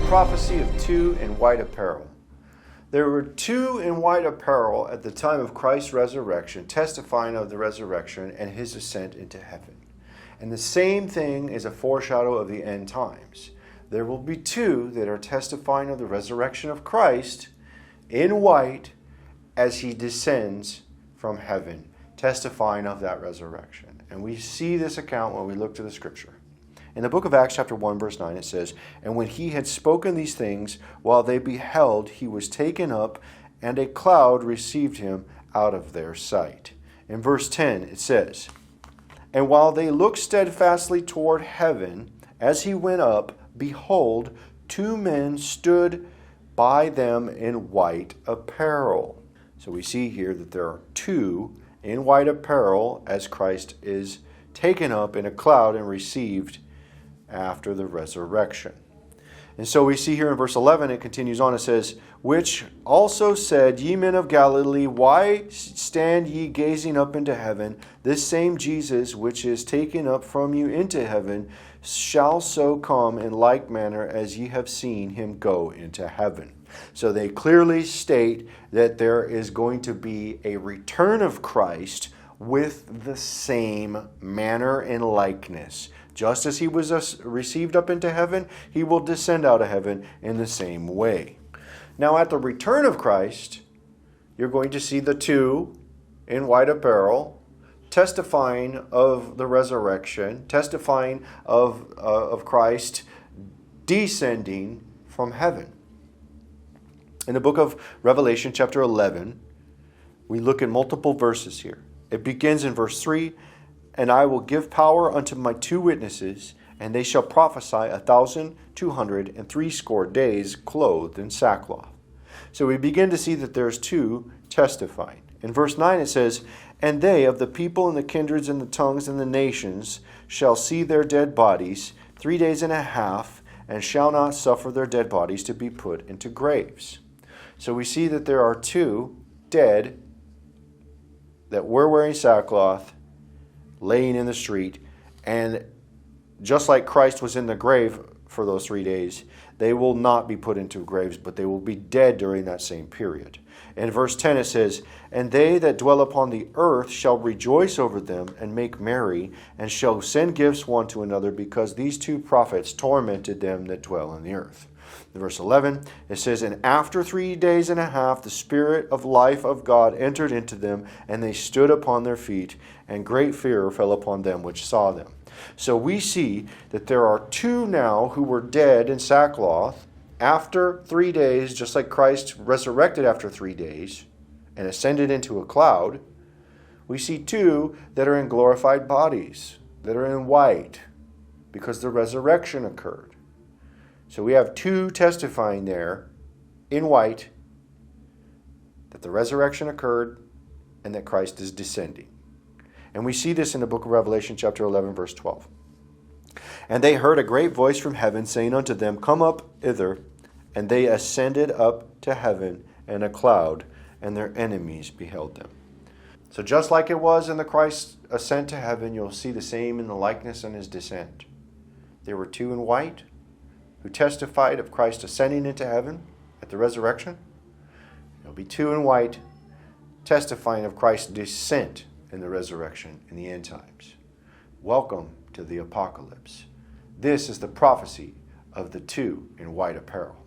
prophecy of two in white apparel. There were two in white apparel at the time of Christ's resurrection, testifying of the resurrection and his ascent into heaven. And the same thing is a foreshadow of the end times. There will be two that are testifying of the resurrection of Christ in white as he descends from heaven, testifying of that resurrection. And we see this account when we look to the scripture. In the book of Acts chapter 1 verse 9 it says, "And when he had spoken these things, while they beheld, he was taken up, and a cloud received him out of their sight." In verse 10 it says, "And while they looked steadfastly toward heaven, as he went up, behold, two men stood by them in white apparel." So we see here that there are two in white apparel as Christ is taken up in a cloud and received after the resurrection. And so we see here in verse 11, it continues on, it says, "Which also said, Ye men of Galilee, why stand ye gazing up into heaven? This same Jesus, which is taken up from you into heaven, shall so come in like manner as ye have seen him go into heaven." So they clearly state that there is going to be a return of Christ with the same manner and likeness. Just as he was received up into heaven, he will descend out of heaven in the same way. Now at the return of Christ, you're going to see the two in white apparel testifying of the resurrection, testifying of Christ descending from heaven. In the book of Revelation chapter 11, we look at multiple verses here. It begins in verse 3, "And I will give power unto my two witnesses, and they shall prophesy 1,260 days, clothed in sackcloth." So we begin to see that there's two testifying. In verse 9 it says, "And they of the people and the kindreds and the tongues and the nations shall see their dead bodies 3 days and a half, and shall not suffer their dead bodies to be put into graves." So we see that there are two dead that were wearing sackcloth, laying in the street, and just like Christ was in the grave for those 3 days, they will not be put into graves, but they will be dead during that same period. In verse 10 it says, "And they that dwell upon the earth shall rejoice over them, and make merry, and shall send gifts one to another, because these two prophets tormented them that dwell on the earth." In verse 11, it says, "And after 3 days and a half, the Spirit of life of God entered into them, and they stood upon their feet, and great fear fell upon them which saw them." So we see that there are two now who were dead in sackcloth after 3 days, just like Christ resurrected after 3 days and ascended into a cloud. We see two that are in glorified bodies, that are in white, because the resurrection occurred. So we have two testifying there in white that the resurrection occurred and that Christ is descending. And we see this in the book of Revelation chapter 11 verse 12. "And they heard a great voice from heaven saying unto them, Come up hither. And they ascended up to heaven in a cloud, and their enemies beheld them." So just like it was in the Christ's ascent to heaven, you'll see the same in the likeness in his descent. There were two in white who testified of Christ ascending into heaven at the resurrection. There'll be two in white testifying of Christ's descent in the resurrection in the end times. Welcome to the apocalypse. This is the prophecy of the two in white apparel.